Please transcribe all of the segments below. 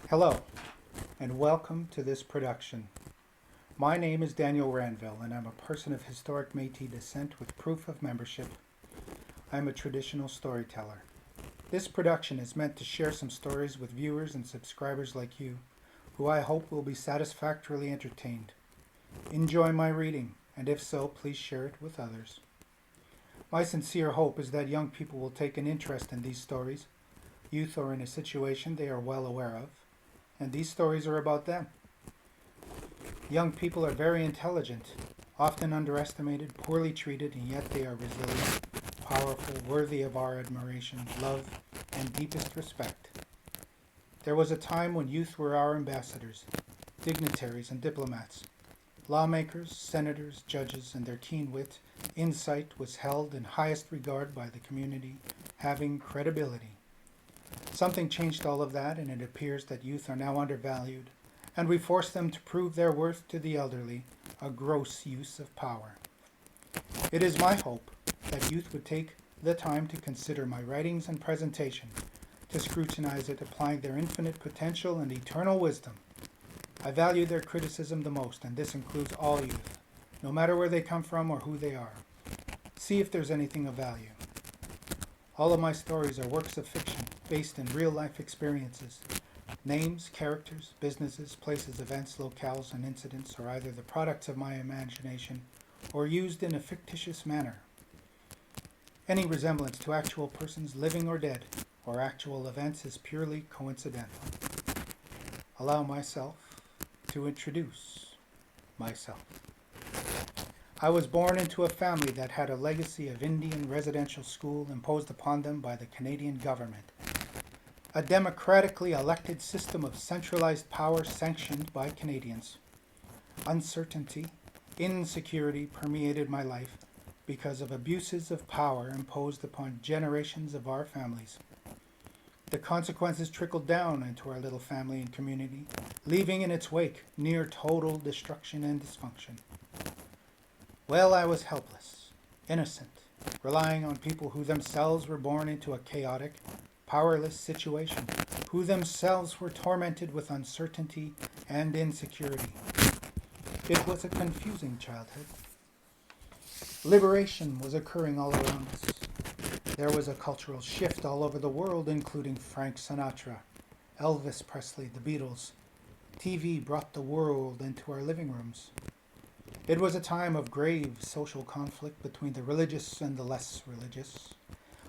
Hello, and welcome to this production. My name is Daniel Ranville, and I'm a person of historic Métis descent with proof of membership. I'm a traditional storyteller. This production is meant to share some stories with viewers and subscribers like you, who I hope will be satisfactorily entertained. Enjoy my reading, and if so, please share it with others. My sincere hope is that young people will take an interest in these stories. Youth are in a situation they are well aware of, and these stories are about them. Young people are very intelligent, often underestimated, poorly treated, and yet they are resilient, powerful, worthy of our admiration, love, and deepest respect. There was a time when youth were our ambassadors, dignitaries, and diplomats. Lawmakers, senators, judges, and their keen wit, insight was held in highest regard by the community, having credibility. Something changed all of that, and it appears that youth are now undervalued, and we force them to prove their worth to the elderly, a gross use of power. It is my hope that youth would take the time to consider my writings and presentation, to scrutinize it, applying their infinite potential and eternal wisdom. I value their criticism the most, and this includes all youth, no matter where they come from or who they are. See if there's anything of value. All of my stories are works of fiction, based in real-life experiences. Names, characters, businesses, places, events, locales, and incidents are either the products of my imagination or used in a fictitious manner. Any resemblance to actual persons, living or dead, or actual events is purely coincidental. Allow myself to introduce myself. I was born into a family that had a legacy of Indian residential school imposed upon them by the Canadian government. A democratically elected system of centralized power sanctioned by Canadians. Uncertainty, insecurity permeated my life because of abuses of power imposed upon generations of our families. The consequences trickled down into our little family and community, leaving in its wake near total destruction and dysfunction. Well, I was helpless, innocent, relying on people who themselves were born into a chaotic, powerless situation, who themselves were tormented with uncertainty and insecurity. It was a confusing childhood. Liberation was occurring all around us. There was a cultural shift all over the world, including Frank Sinatra, Elvis Presley, the Beatles. TV brought the world into our living rooms. It was a time of grave social conflict between the religious and the less religious.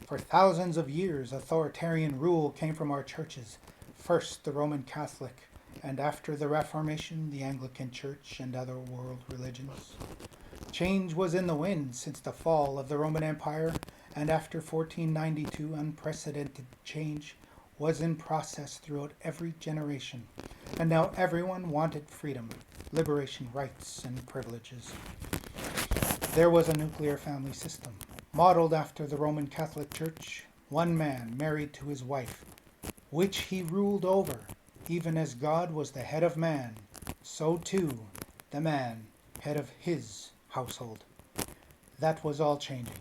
For thousands of years, authoritarian rule came from our churches, first the Roman Catholic, and after the Reformation, the Anglican Church and other world religions. Change was in the wind since the fall of the Roman Empire, and after 1492, unprecedented change was in process throughout every generation, and now everyone wanted freedom, liberation, rights, and privileges. There was a nuclear family system, modeled after the Roman Catholic Church, one man married to his wife, which he ruled over. Even as God was the head of man, so too the man, head of his household. That was all changing.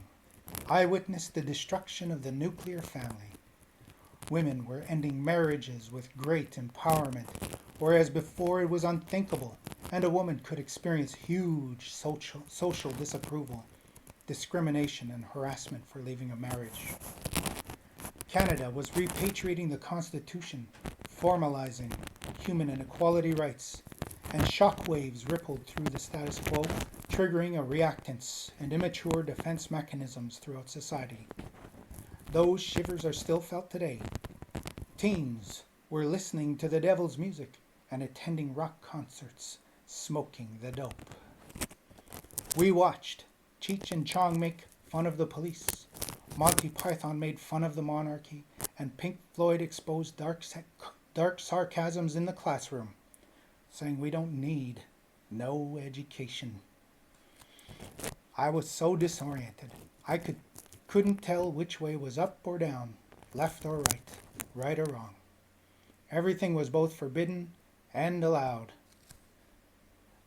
I witnessed the destruction of the nuclear family. Women were ending marriages with great empowerment, whereas before it was unthinkable, and a woman could experience huge social disapproval, discrimination, and harassment for leaving a marriage. Canada was repatriating the Constitution, formalizing human and equality rights, and shockwaves rippled through the status quo, triggering a reactance and immature defense mechanisms throughout society. Those shivers are still felt today. Teens were listening to the devil's music and attending rock concerts, smoking the dope. We watched Cheech and Chong make fun of the police, Monty Python made fun of the monarchy, and Pink Floyd exposed dark sarcasms in the classroom, saying we don't need no education. I was so disoriented, I couldn't tell which way was up or down, left or right or wrong. Everything was both forbidden and allowed.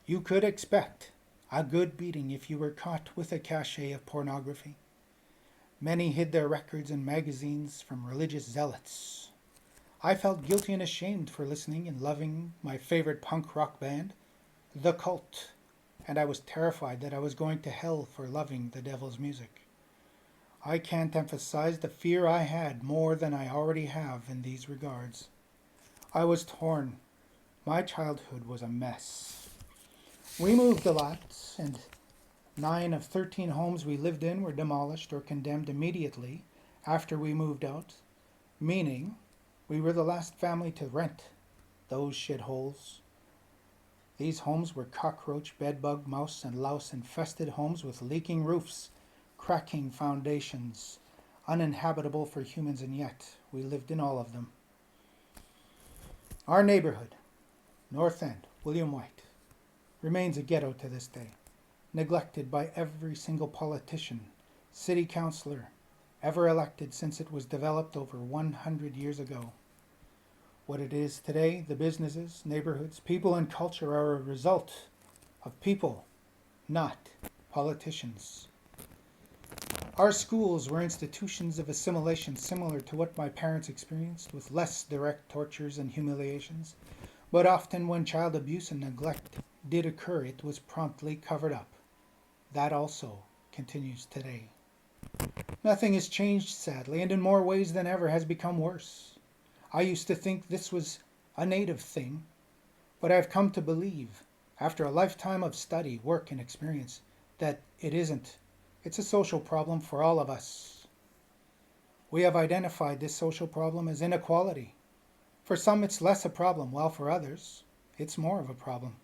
You could expect a good beating if you were caught with a cachet of pornography. Many hid their records in magazines from religious zealots. I felt guilty and ashamed for listening and loving my favorite punk rock band, The Cult, and I was terrified that I was going to hell for loving the devil's music. I can't emphasize the fear I had more than I already have in these regards. I was torn. My childhood was a mess. We moved a lot, and 9 of 13 homes we lived in were demolished or condemned immediately after we moved out, meaning we were the last family to rent those shitholes. These homes were cockroach, bedbug, mouse, and louse infested homes with leaking roofs, cracking foundations, uninhabitable for humans, and yet we lived in all of them. Our neighborhood, North End, William White, remains a ghetto to this day, neglected by every single politician, city councillor, ever elected since it was developed over 100 years ago. What it is today, the businesses, neighborhoods, people, and culture are a result of people, not politicians. Our schools were institutions of assimilation similar to what my parents experienced, with less direct tortures and humiliations, but often when child abuse and neglect did occur, it was promptly covered up. That also continues today. Nothing has changed, sadly, and in more ways than ever has become worse. I used to think this was a native thing, but I've come to believe, after a lifetime of study, work, and experience, that it isn't. It's a social problem for all of us. We have identified this social problem as inequality. For some, it's less a problem, while for others, it's more of a problem.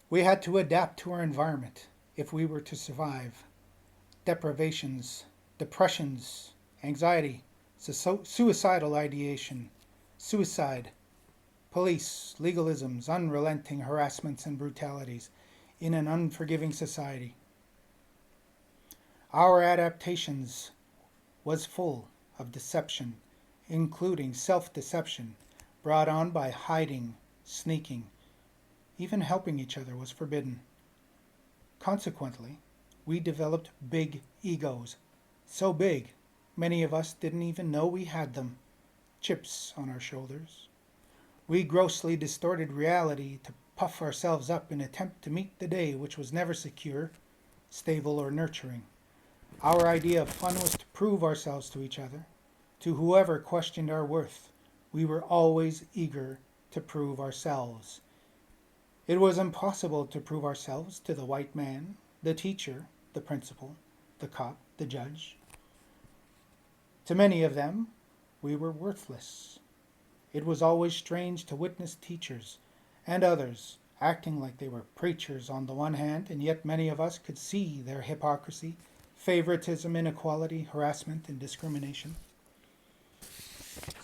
We had to adapt to our environment if we were to survive. Deprivations, depressions, anxiety, suicidal ideation, suicide, police, legalisms, unrelenting harassments and brutalities in an unforgiving society. Our adaptations was full of deception, including self-deception brought on by hiding, sneaking. Even helping each other was forbidden. Consequently, we developed big egos, so big many of us didn't even know we had them, chips on our shoulders. We grossly distorted reality to puff ourselves up in an attempt to meet the day, which was never secure, stable, or nurturing. Our idea of fun was to prove ourselves to each other, to whoever questioned our worth. We were always eager to prove ourselves. It was impossible to prove ourselves to the white man, the teacher, the principal, the cop, the judge. To many of them, we were worthless. It was always strange to witness teachers and others acting like they were preachers on the one hand, and yet many of us could see their hypocrisy, favoritism, inequality, harassment, and discrimination.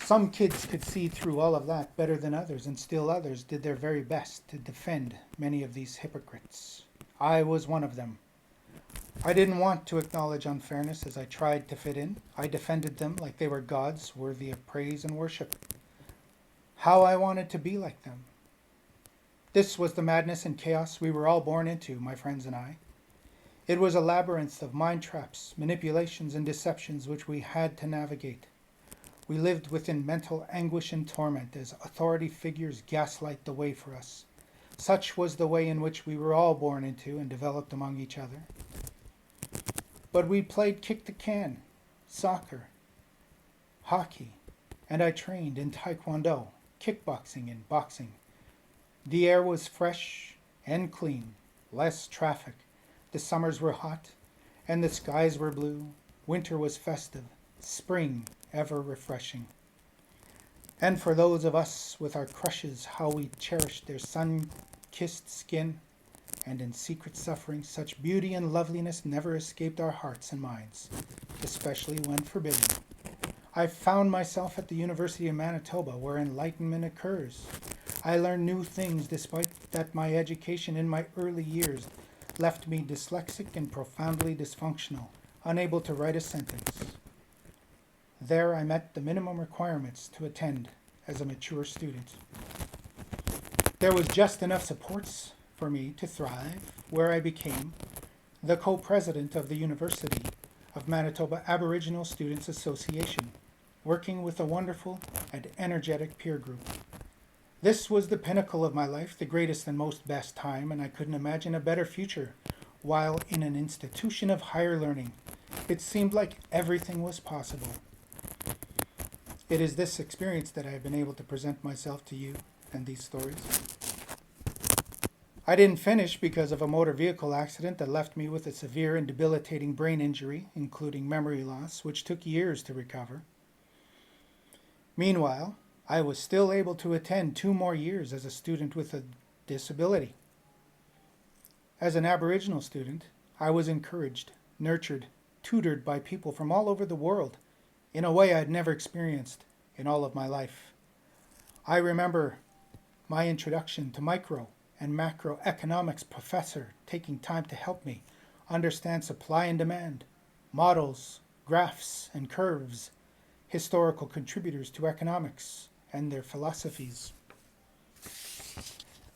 Some kids could see through all of that better than others, and still others did their very best to defend many of these hypocrites. I was one of them. I didn't want to acknowledge unfairness as I tried to fit in. I defended them like they were gods worthy of praise and worship. How I wanted to be like them. This was the madness and chaos we were all born into, my friends and I. It was a labyrinth of mind traps, manipulations, and deceptions which we had to navigate. We lived within mental anguish and torment as authority figures gaslight the way for us. Such was the way in which we were all born into and developed among each other. But we played kick the can, soccer, hockey, and I trained in taekwondo, kickboxing, and boxing. The air was fresh and clean, less traffic. The summers were hot, and the skies were blue. Winter was festive, spring ever refreshing. And for those of us with our crushes, how we cherished their sun-kissed skin, and in secret suffering, such beauty and loveliness never escaped our hearts and minds, especially when forbidden. I found myself at the University of Manitoba, where enlightenment occurs. I learned new things despite that my education in my early years left me dyslexic and profoundly dysfunctional, unable to write a sentence. There I met the minimum requirements to attend as a mature student. There was just enough supports for me to thrive, where I became the co-president of the University of Manitoba Aboriginal Students Association, working with a wonderful and energetic peer group. This was the pinnacle of my life, the greatest and most best time, and I couldn't imagine a better future while in an institution of higher learning. It seemed like everything was possible. It is this experience that I have been able to present myself to you and these stories. I didn't finish because of a motor vehicle accident that left me with a severe and debilitating brain injury, including memory loss, which took years to recover. Meanwhile, I was still able to attend 2 more years as a student with a disability. As an Aboriginal student, I was encouraged, nurtured, tutored by people from all over the world in a way I'd never experienced in all of my life. I remember my introduction to micro and macroeconomics professor taking time to help me understand supply and demand, models, graphs and curves, historical contributors to economics and their philosophies.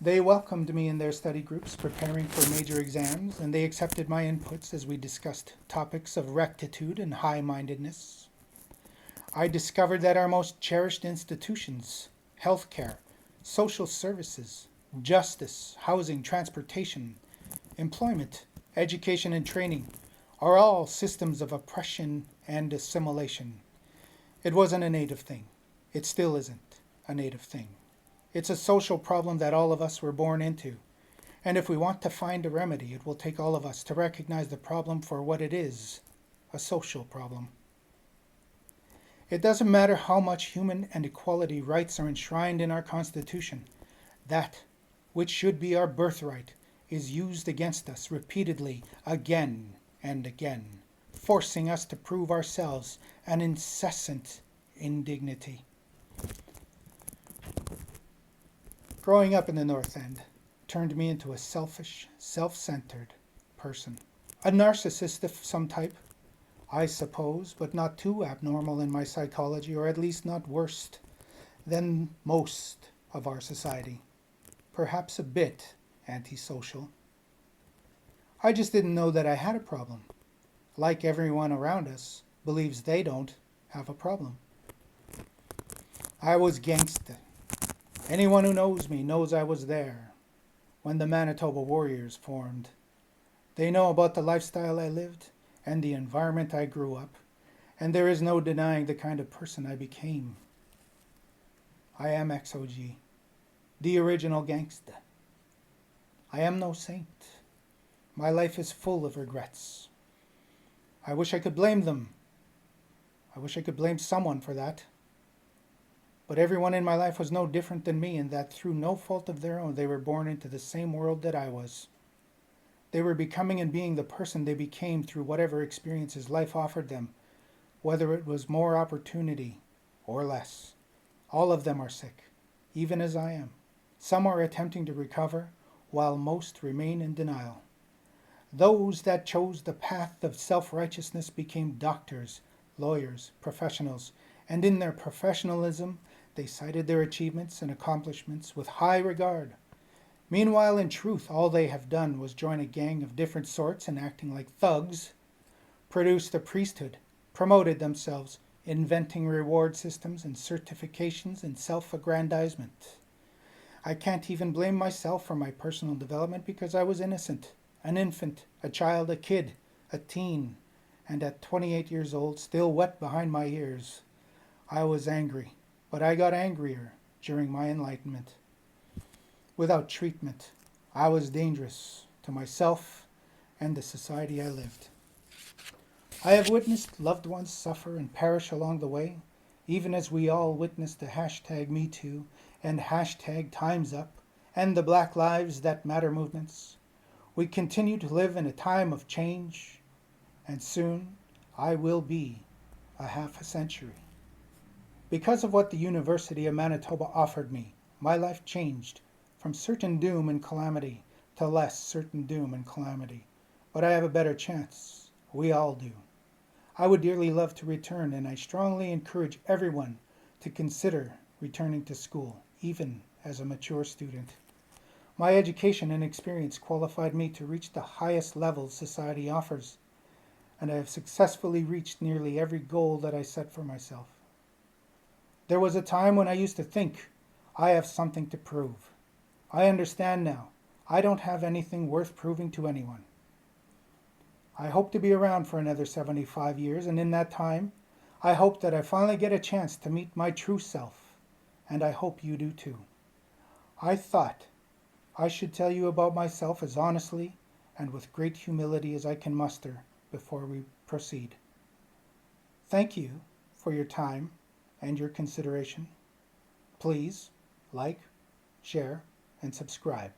They welcomed me in their study groups preparing for major exams, and they accepted my inputs as we discussed topics of rectitude and high-mindedness. I discovered that our most cherished institutions, healthcare, social services, justice, housing, transportation, employment, education and training, are all systems of oppression and assimilation. It wasn't a native thing. It still isn't a native thing. It's a social problem that all of us were born into. And if we want to find a remedy, it will take all of us to recognize the problem for what it is, a social problem. It doesn't matter how much human and equality rights are enshrined in our Constitution. That which should be our birthright is used against us repeatedly again and again, forcing us to prove ourselves an incessant indignity. Growing up in the North End turned me into a selfish, self-centered person. A narcissist of some type, I suppose, but not too abnormal in my psychology, or at least not worse than most of our society. Perhaps a bit antisocial. I just didn't know that I had a problem. Like everyone around us believes they don't have a problem. I was gangsta. Anyone who knows me knows I was there when the Manitoba Warriors formed. They know about the lifestyle I lived and the environment I grew up, and there is no denying the kind of person I became. I am XOG, the original gangsta. I am no saint. My life is full of regrets. I wish I could blame them. I wish I could blame someone for that. But everyone in my life was no different than me in that through no fault of their own, they were born into the same world that I was. They were becoming and being the person they became through whatever experiences life offered them, whether it was more opportunity or less. All of them are sick, even as I am. Some are attempting to recover, while most remain in denial. Those that chose the path of self-righteousness became doctors, lawyers, professionals, and in their professionalism, they cited their achievements and accomplishments with high regard. Meanwhile, in truth, all they have done was join a gang of different sorts and acting like thugs, produced a priesthood, promoted themselves, inventing reward systems and certifications and self-aggrandizement. I can't even blame myself for my personal development because I was innocent, an infant, a child, a kid, a teen, and at 28 years old, still wet behind my ears. I was angry, but I got angrier during my enlightenment. Without treatment, I was dangerous to myself and the society I lived. I have witnessed loved ones suffer and perish along the way, even as we all witnessed the #MeToo and #TimesUp and the Black Lives That Matter movements. We continue to live in a time of change, and soon I will be a half a century. Because of what the University of Manitoba offered me, my life changed from certain doom and calamity to less certain doom and calamity. But I have a better chance. We all do. I would dearly love to return, and I strongly encourage everyone to consider returning to school, even as a mature student. My education and experience qualified me to reach the highest levels society offers, and I have successfully reached nearly every goal that I set for myself. There was a time when I used to think I have something to prove. I understand now. I don't have anything worth proving to anyone. I hope to be around for another 75 years, and in that time, I hope that I finally get a chance to meet my true self, and I hope you do too. I thought I should tell you about myself as honestly and with great humility as I can muster before we proceed. Thank you for your time and your consideration. Please like, share, and subscribe.